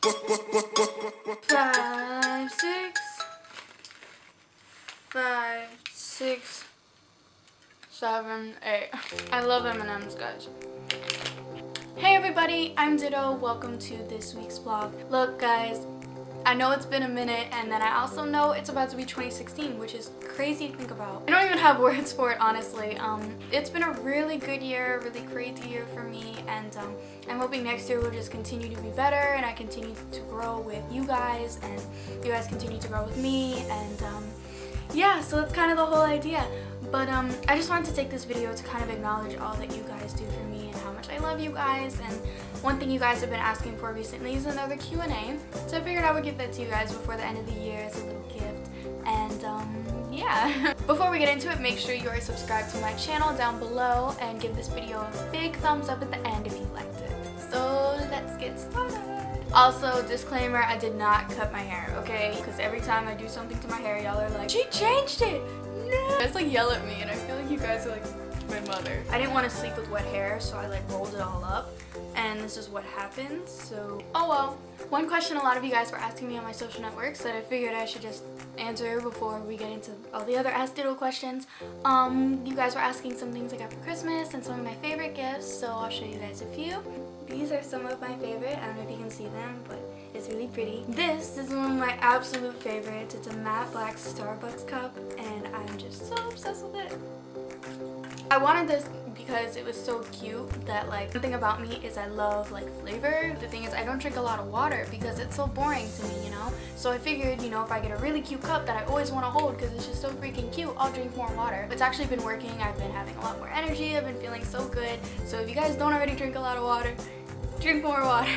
5, 6, 5, 6, 7, 8. I love M&M's, guys. Hey everybody, I'm Ditto. Welcome to this week's vlog. Look guys, I know it's been a minute, and then I also know it's about to be 2016, which is crazy to think about. I don't even have words for it, honestly. It's been a really good year, really crazy year for me, and I'm hoping next year will just continue to be better, and I continue to grow with you guys, and you guys continue to grow with me, and yeah, so that's kind of the whole idea. But I just wanted to take this video to kind of acknowledge all that you guys do for me and how much I love you guys. And one thing you guys have been asking for recently is another Q&A. So I figured I would give that to you guys before the end of the year as a little gift. And yeah. Before we get into it, make sure you are subscribed to my channel down below and give this video a big thumbs up at the end if you liked it. So let's get started. Also, disclaimer, I did not cut my hair, okay? Because every time I do something to my hair, y'all are like, she changed it! No! You guys like yell at me, and I feel like you guys are like my mother. I didn't want to sleep with wet hair, so I like rolled it all up, and this is what happened, so oh well. One question a lot of you guys were asking me on my social networks that I figured I should just answer before we get into all the other Ask Ditto questions. You guys were asking some things I got for Christmas and some of my favorite gifts, so I'll show you guys a few. These are some of my favorite. I don't know if you can see them, but it's really pretty. This is one of my absolute favorites. It's a matte black Starbucks cup, and I'm just so obsessed with it. I wanted this because it was so cute that, like, one thing about me is I love like flavor. The thing is, I don't drink a lot of water because it's so boring to me, you know? So I figured, you know, if I get a really cute cup that I always want to hold because it's just so freaking cute, I'll drink more water. It's actually been working. I've been having a lot more energy. I've been feeling so good. So if you guys don't already drink a lot of water, drink more water.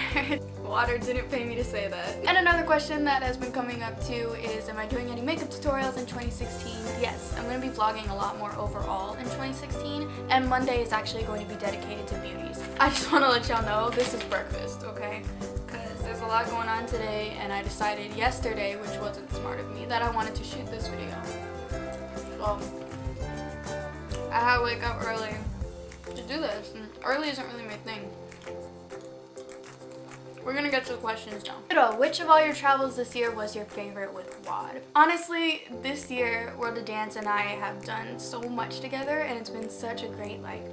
Water didn't pay me to say that. And another question that has been coming up too is, am I doing any makeup tutorials in 2016? Yes, I'm going to be vlogging a lot more overall in 2016, and Monday is actually going to be dedicated to beauties. I just want to let y'all know this is breakfast, okay? Because there's a lot going on today, and I decided yesterday, which wasn't smart of me, that I wanted to shoot this video. Well, I had to wake up early to do this, and early isn't really my thing. We're gonna get to the questions now. Ditto, which of all your travels this year was your favorite with WOD? Honestly, this year, World of Dance and I have done so much together, and it's been such a great, like,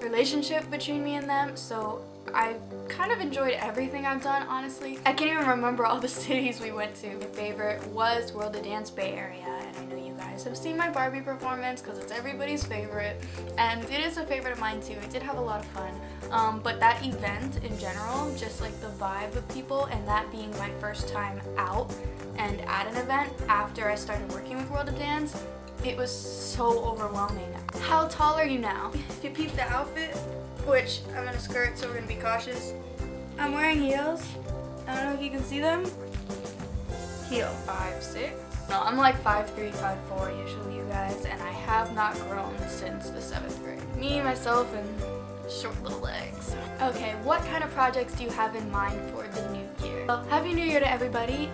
relationship between me and them, so I've kind of enjoyed everything I've done, honestly. I can't even remember all the cities we went to. My favorite was World of Dance Bay Area, and I know you guys have seen my Barbie performance because it's everybody's favorite, and it is a favorite of mine too. I did have a lot of fun, but that event in general, just like the vibe of people, and that being my first time out and at an event after I started working with World of Dance, it was so overwhelming. How tall are you now? If you peep the outfit, which I'm in a skirt, so we're gonna be cautious. I'm wearing heels. I don't know if you can see them. Heel. 5'6". No, I'm like 5'3", 5'4" usually, you guys, and I have not grown since the 7th grade. Me, myself, and short little legs. Okay, what kind of projects do you have in mind for the new year? Well, Happy New Year to everybody.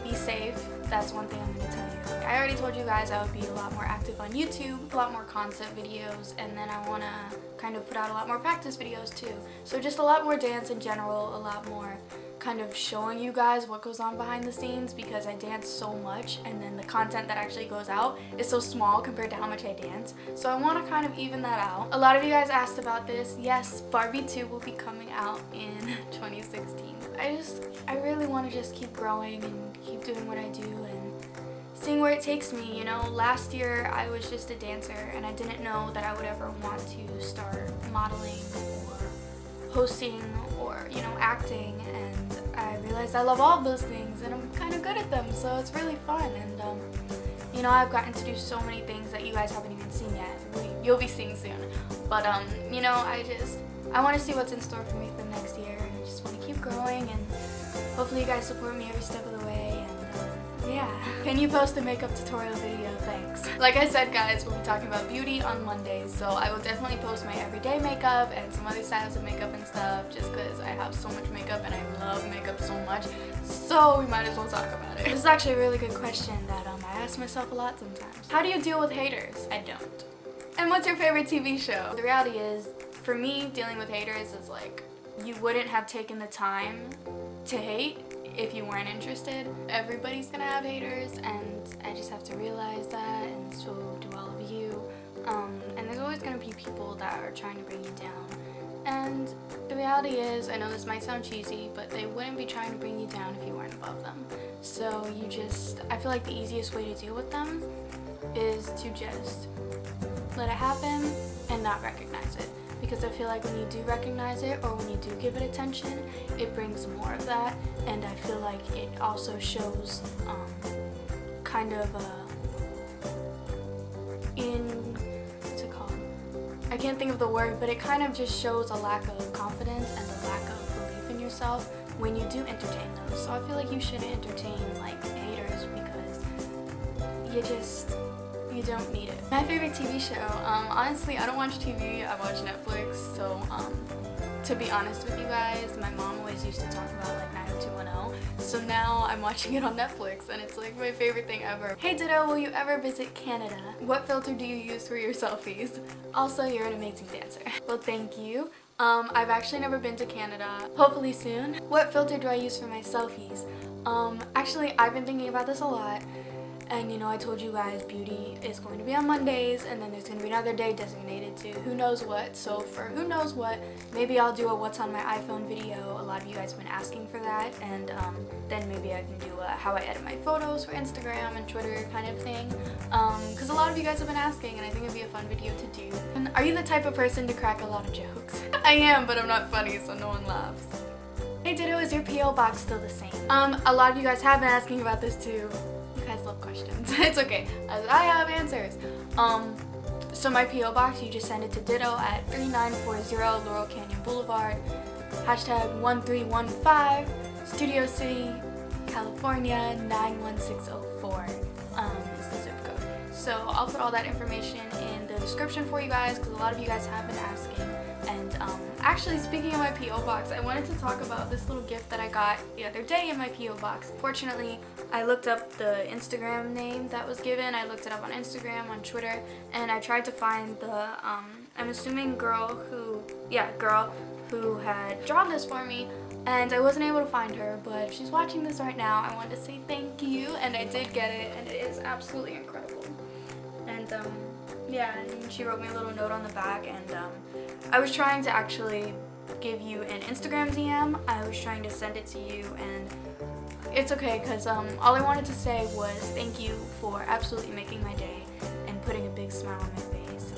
Be safe. That's one thing I'm going to tell you. I already told you guys I would be a lot more active on YouTube, a lot more concept videos, and then I want to kind of put out a lot more practice videos too. So just a lot more dance in general, a lot more kind of showing you guys what goes on behind the scenes, because I dance so much and then the content that actually goes out is so small compared to how much I dance. So I want to kind of even that out. A lot of you guys asked about this. Yes, Barbie 2 will be coming out in 2016. I really want to just keep growing and keep doing what I do and seeing where it takes me, you know. Last year I was just a dancer, and I didn't know that I would ever want to start modeling or hosting or, you know, acting, and I realized I love all of those things and I'm kind of good at them, so it's really fun. And you know, I've gotten to do so many things that you guys haven't even seen yet. You'll be seeing soon, but you know, I want to see what's in store for me for the next year, and I just want to keep growing, and hopefully you guys support me every step of the way. And yeah. Can you post a makeup tutorial video? Thanks. Like I said, guys, we'll be talking about beauty on Mondays, so I will definitely post my everyday makeup and some other styles of makeup and stuff, just because I have so much makeup and I love makeup so much, so we might as well talk about it. This is actually a really good question that I ask myself a lot sometimes. How do you deal with haters? I don't. And what's your favorite TV show? The reality is, for me, dealing with haters is like, you wouldn't have taken the time to hate if you weren't interested. Everybody's gonna have haters, and I just have to realize that, and so do all of you. And there's always gonna be people that are trying to bring you down. And the reality is, I know this might sound cheesy, but they wouldn't be trying to bring you down if you weren't above them. So I feel like the easiest way to deal with them is to just let it happen and not recognize it. Because I feel like when you do recognize it, or when you do give it attention, it brings more of that. And I feel like it also shows kind of what's it called? I can't think of the word, but it kind of just shows a lack of confidence and a lack of belief in yourself when you do entertain those. So I feel like you shouldn't entertain like haters, because you don't need it. My favorite TV show, honestly, I don't watch TV, I watch Netflix. So to be honest with you guys, my mom always used to talk about like 90210. So now I'm watching it on Netflix, and it's like my favorite thing ever. Hey Ditto, will you ever visit Canada? What filter do you use for your selfies? Also, you're an amazing dancer. Well, thank you. I've actually never been to Canada. Hopefully soon. What filter do I use for my selfies? Actually, I've been thinking about this a lot. And you know, I told you guys beauty is going to be on Mondays, and then there's going to be another day designated to who knows what. So for who knows what, maybe I'll do a what's on my iPhone video. A lot of you guys have been asking for that, and then maybe I can do a how I edit my photos for Instagram and Twitter kind of thing. Because a lot of you guys have been asking, and I think it'd be a fun video to do. And are you the type of person to crack a lot of jokes? I am, but I'm not funny, so no one laughs. Hey Ditto, is your P.O. box still the same? A lot of you guys have been asking about this too. You guys love questions. It's okay, as I have answers. So my P.O. box, you just send it to Ditto at 3940 Laurel Canyon Boulevard, #1315, Studio City, California 91604 is the zip code. So I'll put all that information in the description for you guys, because a lot of you guys have been asking. And actually, speaking of my P.O. box, I wanted to talk about this little gift that I got the other day in my P.O. box. Fortunately, I looked up the Instagram name that was given. I looked it up on Instagram, on Twitter, and I tried to find the, I'm assuming girl who had drawn this for me, and I wasn't able to find her, but if she's watching this right now, I wanted to say thank you, and I did get it, and it is absolutely incredible. And yeah, and she wrote me a little note on the back, and I was trying to actually give you an Instagram DM. I was trying to send it to you, and it's okay, because all I wanted to say was thank you for absolutely making my day and putting a big smile on my face,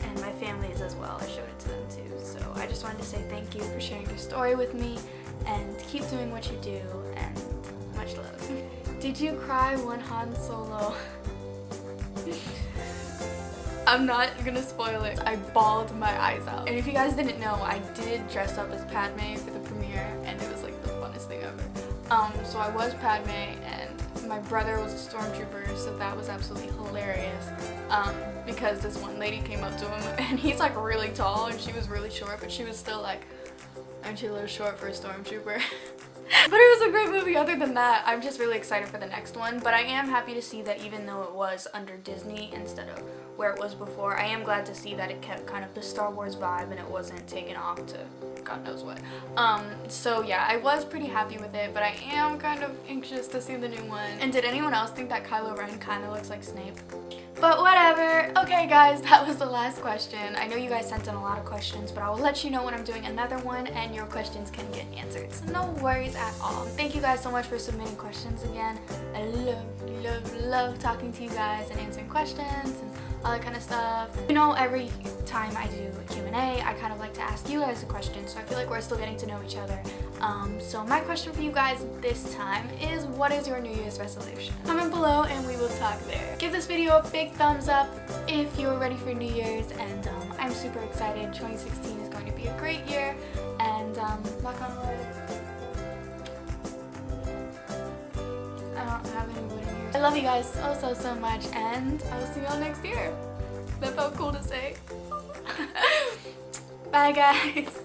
and my family's as well. I showed it to them too. So I just wanted to say thank you for sharing your story with me, and keep doing what you do, and much love. Did you cry when Han Solo? I'm not gonna spoil it. I bawled my eyes out. And if you guys didn't know, I did dress up as Padme for the premiere, and it was like the funnest thing ever. So I was Padme, and my brother was a stormtrooper, so that was absolutely hilarious. Because this one lady came up to him, and he's like really tall, and she was really short, but she was still like, aren't you a little short for a stormtrooper? But it was a great movie. Other than that, I'm just really excited for the next one. But I am happy to see that even though it was under Disney instead of where it was before, I am glad to see that it kept kind of the Star Wars vibe and it wasn't taken off to God knows what. So yeah, I was pretty happy with it, but I am kind of anxious to see the new one. And did anyone else think that Kylo Ren kind of looks like Snape? But whatever. Okay guys, that was the last question. I know you guys sent in a lot of questions, but I will let you know when I'm doing another one and your questions can get answered. So no worries at all. Thank you guys so much for submitting questions again. I love talking to you guys and answering questions and all that kind of stuff. You know, every time I do a Q&A, I kind of like to ask you guys a question, so I feel like we're still getting to know each other. So my question for you guys this time is, what is your New Year's resolution? Comment below and we will talk there. Give this video a big thumbs up if you're ready for New Year's, and I'm super excited. 2016 is going to be a great year, and knock on wood, I don't have any wood in here. I love you guys so much, and I will see y'all next year. That felt cool to say. Bye guys.